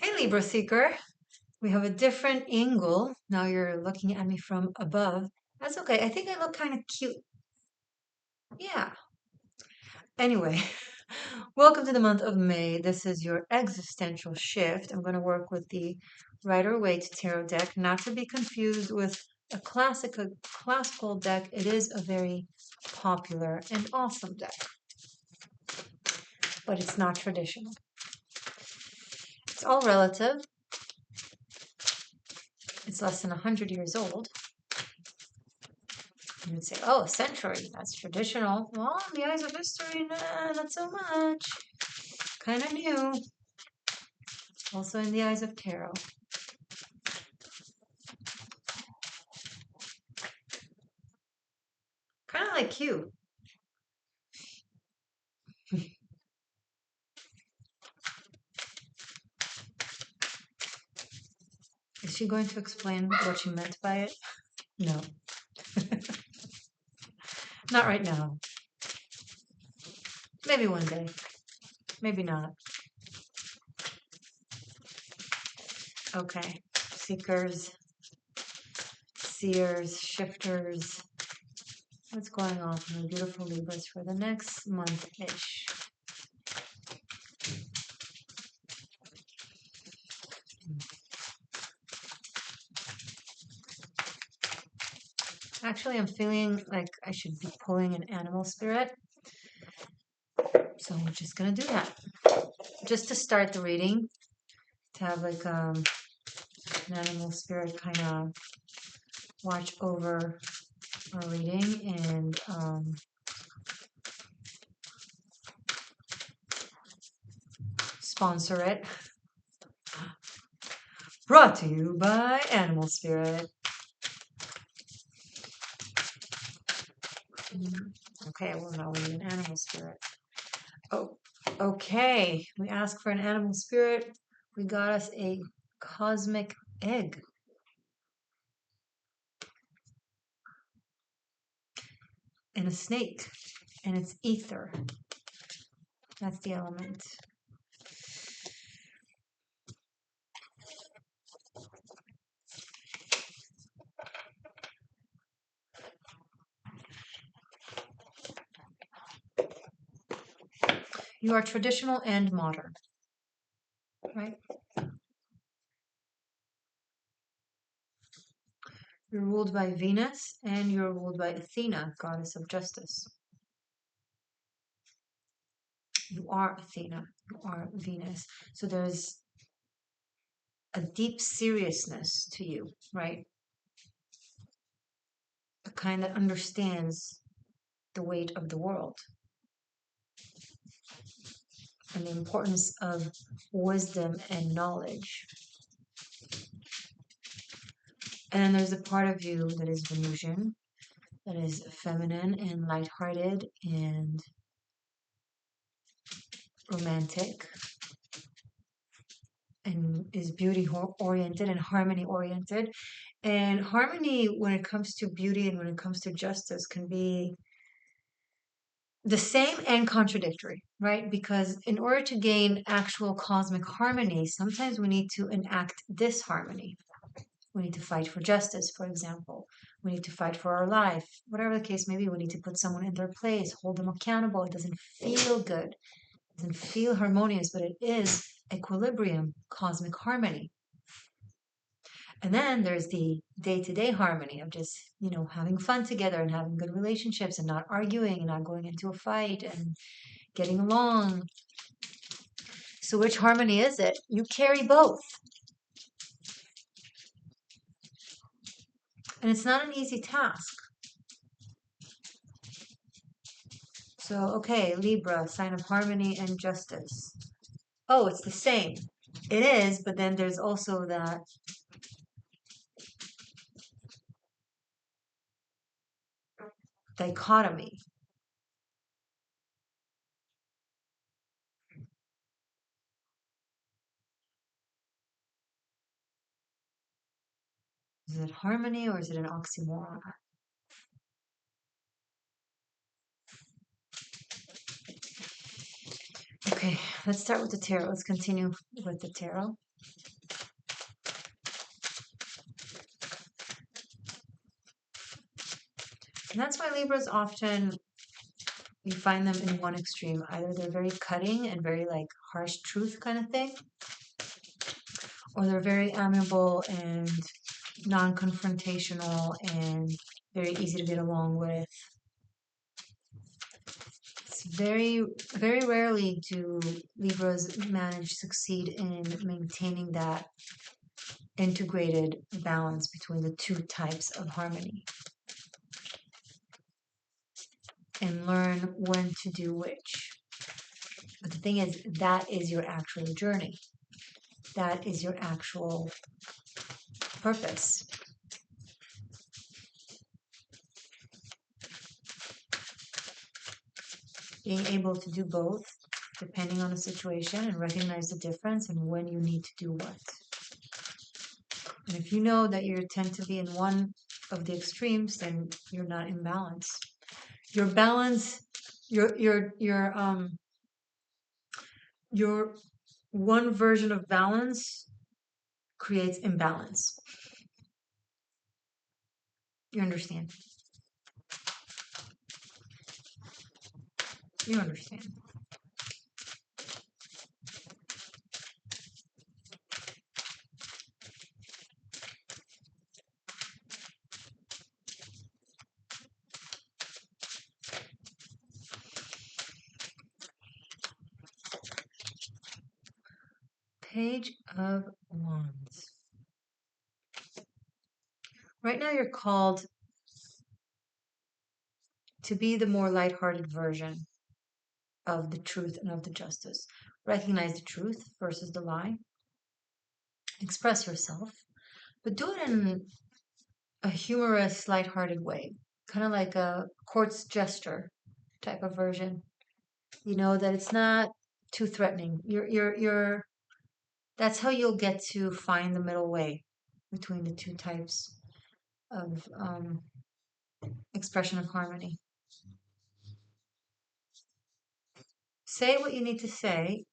Hey, Libra Seeker. We have a different angle. Now you're looking at me from above. That's okay. I think I look kind of cute. Yeah. Anyway, welcome to the month of May. This is your existential shift. I'm going to work with the Rider-Waite Tarot deck, not to be confused with a classical deck. It is a very popular and awesome deck, but it's not traditional. It's all relative. It's less than 100 years old. You would say, oh, a century, that's traditional. Well, in the eyes of history, nah, not so much. Kind of new. Also in the eyes of tarot. Kind of like you. Is she going to explain what she meant by it? No. Not right now. Maybe one day. Maybe not. Okay. Seekers, seers, shifters. What's going on for my beautiful Libras for the next month-ish? Actually, I'm feeling like I should be pulling an animal spirit. So we're just going to do that. Just to start the reading, to have like an animal spirit kind of watch over our reading and sponsor it. Brought to you by Animal Spirit. Okay, well, now we need an animal spirit. Oh, okay. We asked for an animal spirit. We got us a cosmic egg. And a snake. And it's ether. That's the element. You are traditional and modern, right? You're ruled by Venus and you're ruled by Athena, goddess of justice. You are Athena, you are Venus. So there's a deep seriousness to you, right? A kind that understands the weight of the world and the importance of wisdom and knowledge. And there's a part of you that is Venusian, that is feminine and lighthearted and romantic and is beauty oriented and harmony oriented. And harmony, when it comes to beauty and when it comes to justice, can be the same and contradictory, right? Because in order to gain actual cosmic harmony, sometimes we need to enact disharmony. We need to fight for justice, for example. We need to fight for our life. Whatever the case may be, we need to put someone in their place, hold them accountable. It doesn't feel good. It doesn't feel harmonious, but it is equilibrium, cosmic harmony. And then there's the day-to-day harmony of just, having fun together and having good relationships and not arguing and not going into a fight and getting along. So which harmony is it? You carry both. And it's not an easy task. So, okay, Libra, sign of harmony and justice. Oh, it's the same. It is, but then there's also that dichotomy. Is it harmony or is it an oxymoron? Okay, let's start with the tarot. Let's continue with the tarot. And that's why Libras often, you find them in one extreme. Either they're very cutting and very like harsh truth kind of thing, or they're very amiable and non-confrontational and very easy to get along with. It's very rarely do Libras manage succeed in maintaining that integrated balance between the two types of harmony and learn when to do which. But the thing is, that is your actual journey. That is your actual purpose. Being able to do both, depending on the situation, and recognize the difference and when you need to do what. And if you know that you tend to be in one of the extremes, then you're not in balance. Your balance, your one version of balance creates imbalance. You understand? You understand. Page of Wands. Right now you're called to be the more lighthearted version of the truth and of the justice. Recognize the truth versus the lie. Express yourself, but do it in a humorous, lighthearted way, kind of like a court's gesture type of version. You know that it's not too threatening. That's how you'll get to find the middle way between the two types of expression of harmony. Say what you need to say,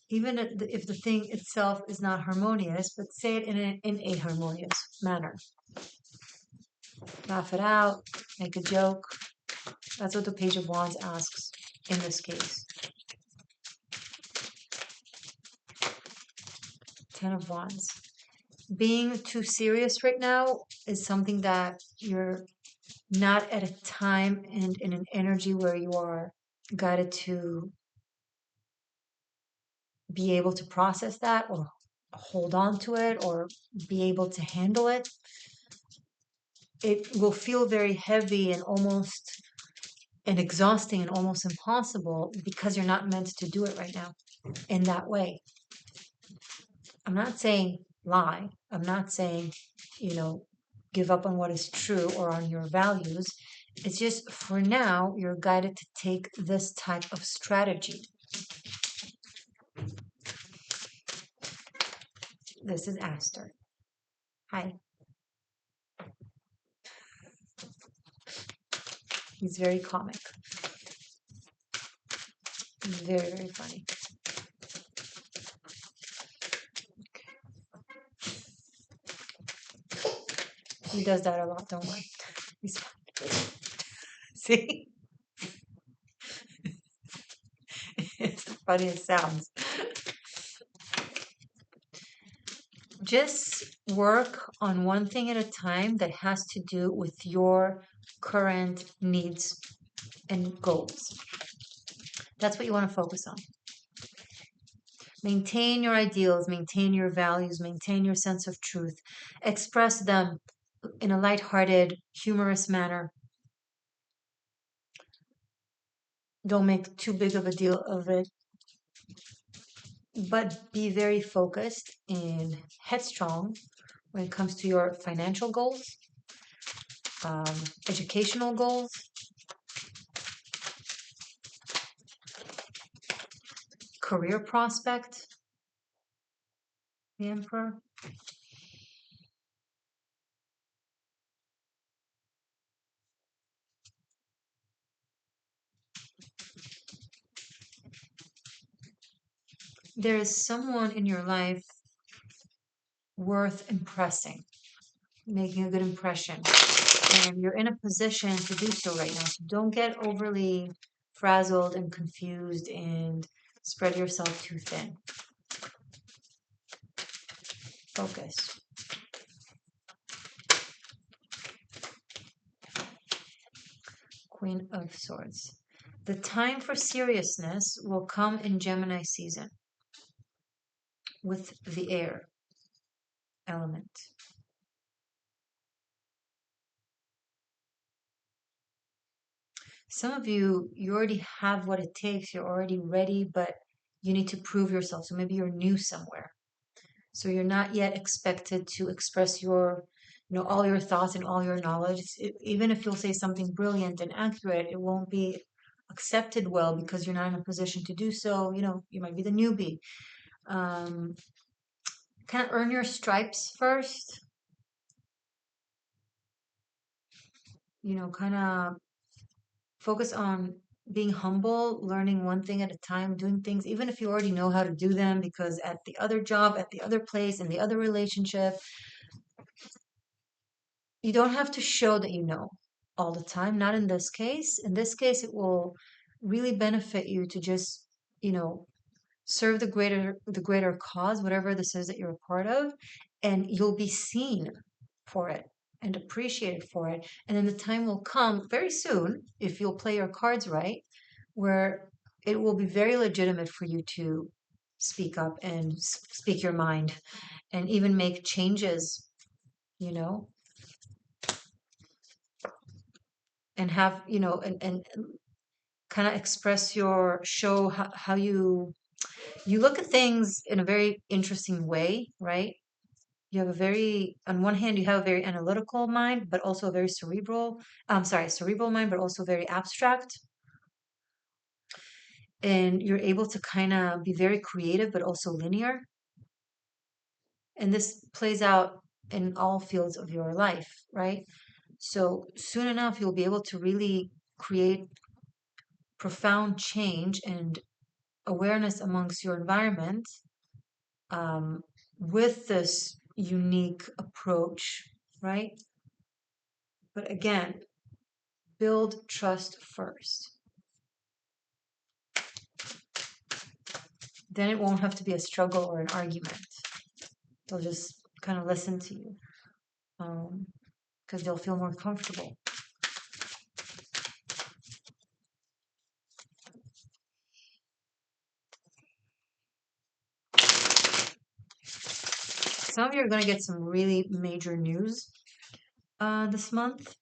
even if the thing itself is not harmonious, but say it in a harmonious manner. Laugh it out, make a joke. That's what the Page of Wands asks in this case. Ten of Wands. Being too serious right now is something that you're not at a time and in an energy where you are guided to be able to process that or hold on to it or be able to handle it. It will feel very heavy and almost and exhausting and almost impossible because you're not meant to do it right now in that way. I'm not saying lie. I'm not saying, give up on what is true or on your values. It's just for now, you're guided to take this type of strategy. This is Aster. Hi. He's very comic. He's very, very funny. He does that a lot, don't worry. He's fine. See? It's the funniest sounds. Just work on one thing at a time that has to do with your current needs and goals. That's what you want to focus on. Maintain your ideals, maintain your values, maintain your sense of truth. Express them in a lighthearted, humorous manner. Don't make too big of a deal of it. But be very focused and headstrong when it comes to your financial goals, educational goals, career prospect, the Emperor. there is someone in your life worth impressing, making a good impression. And you're in a position to do so right now. So don't get overly frazzled and confused and spread yourself too thin. Focus. Queen of Swords. The time for seriousness will come in Gemini season with the air element. Some of you, you already have what it takes. You're already ready, but you need to prove yourself. So maybe you're new somewhere. So you're not yet expected to express your, all your thoughts and all your knowledge. Even if you'll say something brilliant and accurate, it won't be accepted well because you're not in a position to do so. You might be the newbie. Um, kind of earn your stripes first. Kind of focus on being humble, learning one thing at a time, doing things, even if you already know how to do them, because at the other job, at the other place, in the other relationship, you don't have to show that you know all the time. Not in this case. In this case, it will really benefit you to just, you know, serve the greater cause, whatever this is that you're a part of, and you'll be seen for it and appreciated for it. And then the time will come very soon, if you'll play your cards right, where it will be very legitimate for you to speak up and speak your mind and even make changes, you know, and have, and kind of express your show how you look at things in a very interesting way, right? You have a very, on one hand, you have a very analytical mind, but also a very cerebral mind, but also very abstract. And you're able to kind of be very creative, but also linear. And this plays out in all fields of your life, right? So soon enough, you'll be able to really create profound change and awareness amongst your environment, um, with this unique approach, right? But again, build trust first. Then it won't have to be a struggle or an argument. They'll just kind of listen to you, because they'll feel more comfortable. Some of you are going to get some really major news this month,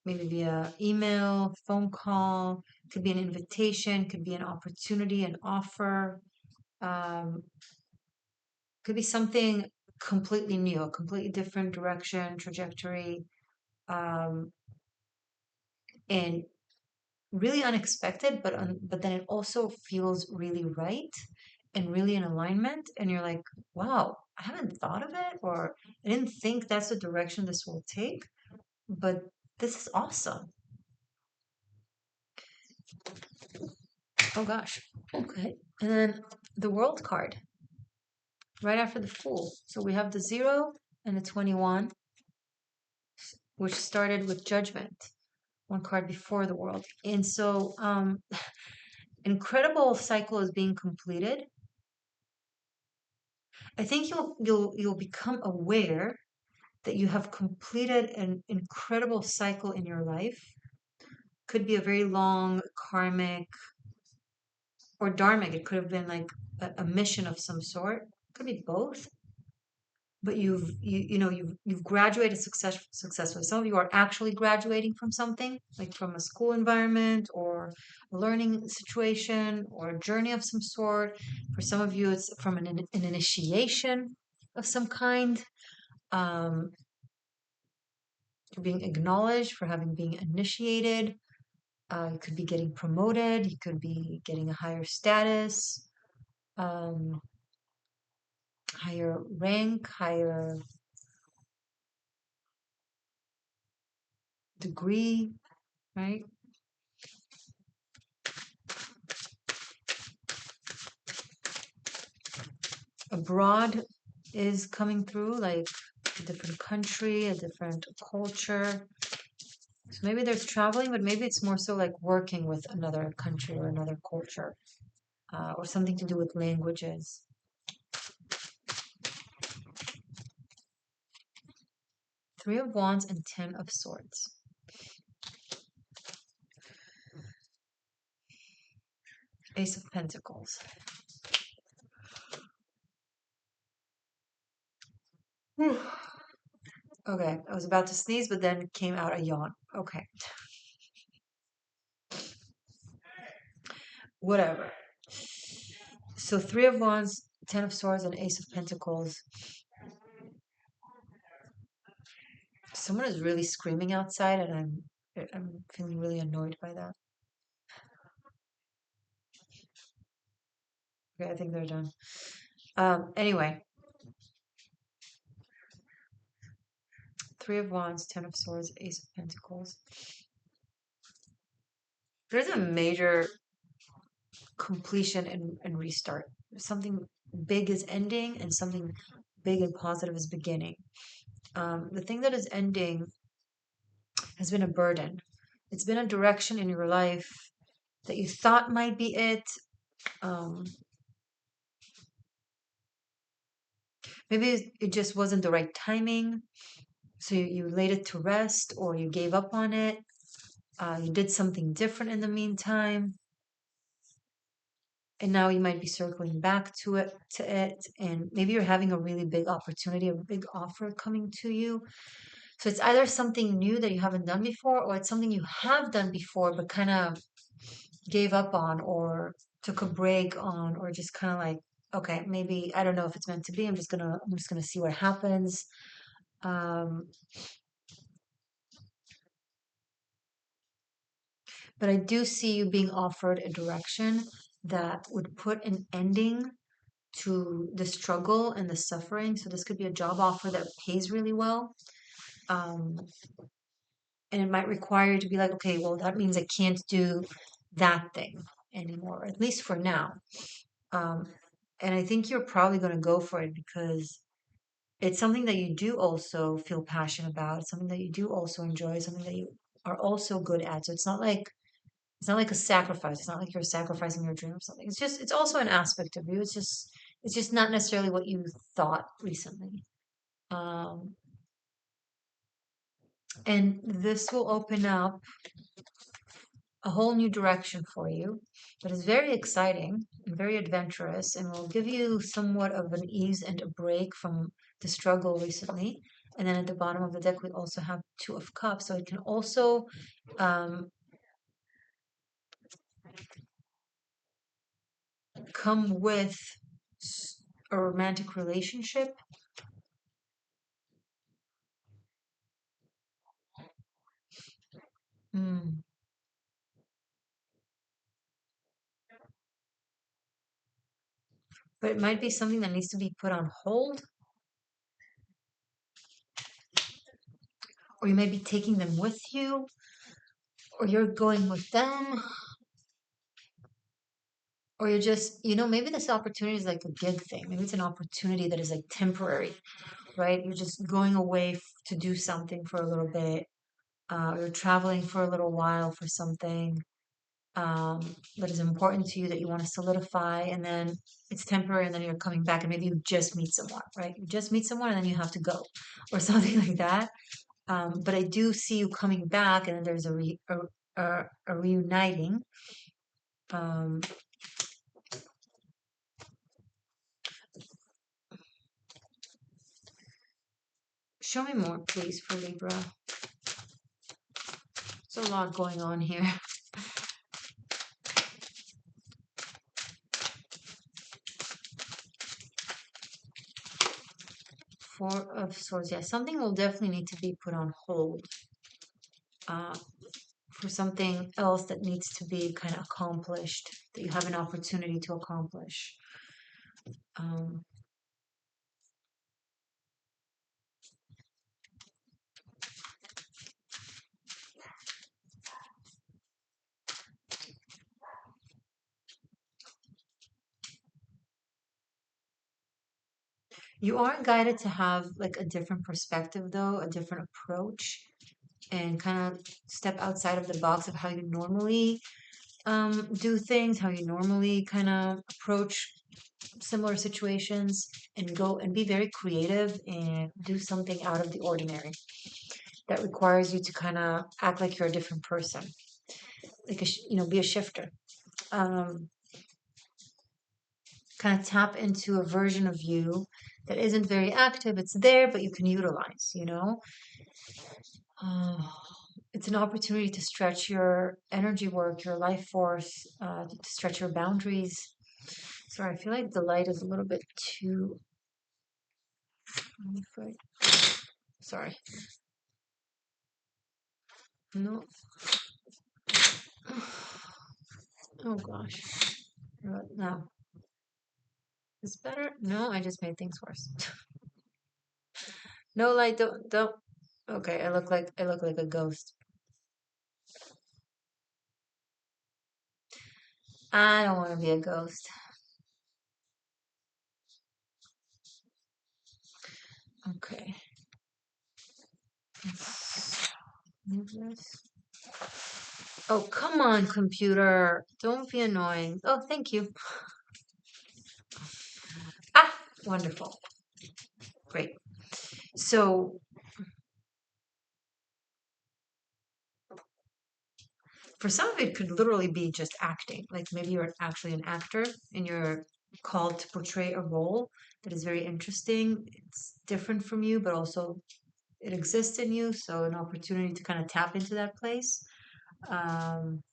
maybe via email, phone call, could be an invitation, could be an opportunity, an offer, um, could be something completely new, a completely different direction, trajectory, um, and really unexpected, but then it also feels really right and really in alignment. And you're like, wow, I haven't thought of it, or I didn't think that's the direction this will take, but this is awesome. Oh gosh. Okay. And then the World card right after the Fool. So we have the 0 and the 21, which started with Judgment, one card before the World. And so incredible cycle is being completed. I think you'll become aware that you have completed an incredible cycle in your life. Could be a very long karmic or dharmic. It could have been like a mission of some sort. Could be both. But you've graduated successfully. Some of you are actually graduating from something, like from a school environment or a learning situation or a journey of some sort. For some of you, it's from an initiation of some kind. Um, you're being acknowledged for having been initiated. You could be getting promoted. You could be getting a higher status, um, higher rank, higher degree, right? abroad is coming through, like a different country, a different culture. So maybe there's traveling, but maybe it's more so like working with another country or another culture, or something to do with languages. Three of Wands and Ten of Swords. Ace of Pentacles. Whew. Okay, I was about to sneeze, but then came out a yawn. Okay, whatever. So Three of Wands, Ten of Swords, and Ace of Pentacles. Someone is really screaming outside, and I'm feeling really annoyed by that. Okay, I think they're done. Anyway, Three of Wands, Ten of Swords, Ace of Pentacles. There's a major completion and restart. Something big is ending, and something big and positive is beginning. The thing that is ending has been a burden. It's been a direction in your life that you thought might be it. Um, Maybe it just wasn't the right timing. So you laid it to rest, or you gave up on it. You did something different in the meantime. And now you might be circling back to it, and maybe you're having a really big opportunity, a big offer coming to you. So it's either something new that you haven't done before, or it's something you have done before but kind of gave up on, or took a break on, or just kind of like, okay, maybe I don't know if it's meant to be. I'm just gonna see what happens. Um, but I do see you being offered a direction that would put an ending to the struggle and the suffering. So this could be a job offer that pays really well. Um, and it might require you to be like, okay, well, that means I can't do that thing anymore, at least for now. Um, and I think you're probably going to go for it because it's something that you do also feel passionate about. It's something that you do also enjoy, something that you are also good at. So it's not like a sacrifice. It's not like you're sacrificing your dream or something. It's also an aspect of you. It's just not necessarily what you thought recently. Um, and this will open up a whole new direction for you that is very exciting and very adventurous, and will give you somewhat of an ease and a break from the struggle recently. And then at the bottom of the deck, we also have Two of Cups. So it can also um, come with a romantic relationship. Mm. But it might be something that needs to be put on hold, or you may be taking them with you, or you're going with them, or you're just, maybe this opportunity is like a gig thing. Maybe it's an opportunity that is like temporary, right? You're just going away to do something for a little bit. You're traveling for a little while for something that is important to you that you want to solidify, and then it's temporary, and then you're coming back, and maybe you just meet someone, right? You just meet someone, and then you have to go, or something like that. But I do see you coming back, and then there's a reuniting. Um, Show me more, please, for Libra. There's a lot going on here. Four of Swords. Yeah, something will definitely need to be put on hold uh, for something else that needs to be kind of accomplished, that you have an opportunity to accomplish. Um, You are guided to have like a different perspective, though, a different approach, and kind of step outside of the box of how you normally do things, how you normally kind of approach similar situations, and go and be very creative and do something out of the ordinary that requires you to kind of act like you're a different person, like be a shifter. Um, Kind of tap into a version of you that isn't very active. It's there, but you can utilize. Uh, it's an opportunity to stretch your energy work, your life force, to stretch your boundaries. Sorry, I feel like the light is a little bit too. Sorry. No. Oh gosh. No. Is better? No, I just made things worse. No light, don't. Okay, I look like a ghost. I don't want to be a ghost. Okay. Move this. Oh, come on, computer. Don't be annoying. Oh, thank you. Ah, wonderful. Great. So, for some of it could literally be just acting. Like maybe you're actually an actor and you're called to portray a role that is very interesting. It's different from you, but also it exists in you. So, an opportunity to kind of tap into that place. Um,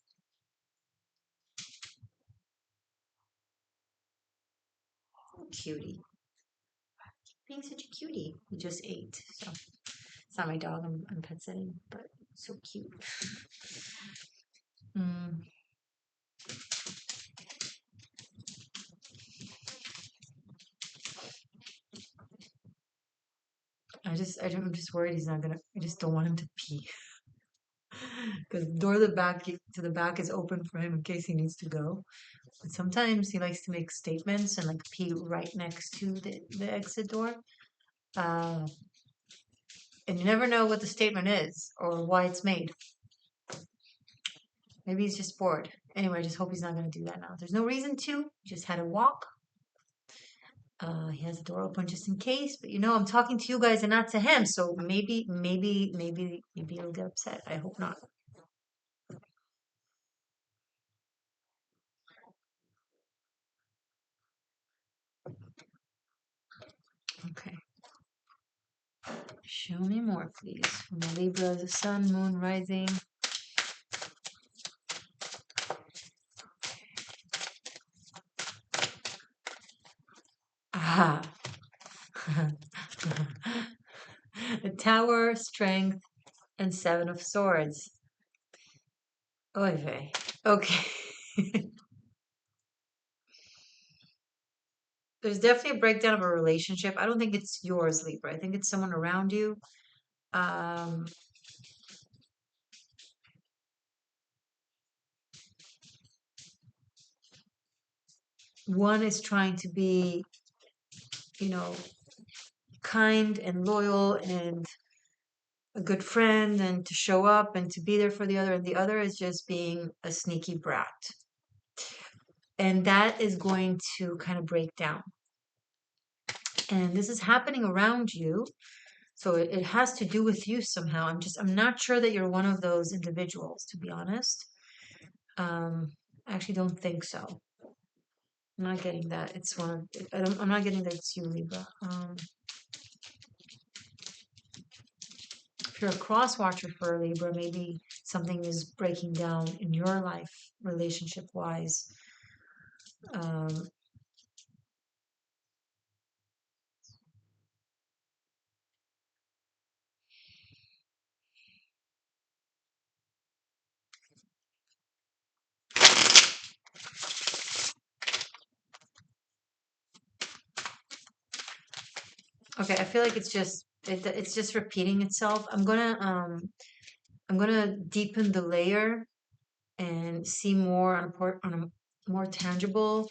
Cutie. Being such a cutie. He just ate. So, it's not my dog, I'm pet sitting, but so cute. Mm, I'm just worried he's not gonna. I just don't want him to pee because the door to the back is open for him in case he needs to go. But sometimes he likes to make statements and like pee right next to the exit door. Uh, and you never know what the statement is or why it's made. Maybe he's just bored. Anyway, I just hope he's not gonna do that now. There's no reason to. He just had a walk. He has the door open just in case, but I'm talking to you guys and not to him, so maybe he'll get upset. I hope not. Okay. Show me more, please. From the Libra, the sun, moon, rising. Ah. The Tower, Strength, and Seven of Swords. Oy vey. Okay. There's definitely a breakdown of a relationship. I don't think it's yours, Libra. I think it's someone around you. Um, One is trying to be, you know, kind and loyal and a good friend and to show up and to be there for the other, and the other is just being a sneaky brat. And that is going to kind of break down. And this is happening around you. So it has to do with you somehow. I'm not sure that you're one of those individuals, to be honest. I actually don't think so. I'm not getting that. It's one of, I'm not getting that it's you, Libra. If you're a cross watcher for a Libra, maybe something is breaking down in your life, relationship wise. Um, okay, I feel like it's just repeating itself. I'm gonna deepen the layer and see more on a more tangible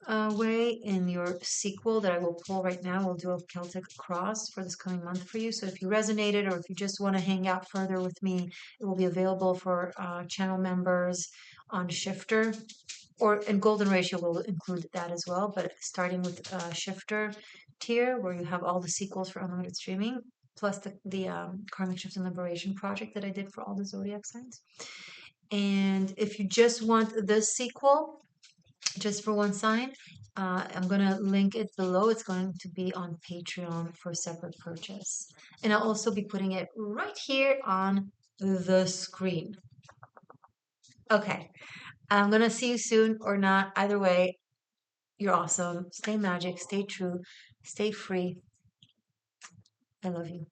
way in your sequel that I will pull right now. We'll do a Celtic cross for this coming month for you. So if you resonated or if you just want to hang out further with me, it will be available for channel members on Shifter. And Golden Ratio will include that as well, but starting with Shifter tier, where you have all the sequels for unlimited streaming, plus the Karmic Shift and Liberation project that I did for all the zodiac signs. And if you just want the sequel, just for one sign, I'm going to link it below. It's going to be on Patreon for separate purchase. And I'll also be putting it right here on the screen. Okay, I'm going to see you soon or not. Either way, you're awesome. Stay magic, stay true, stay free. I love you.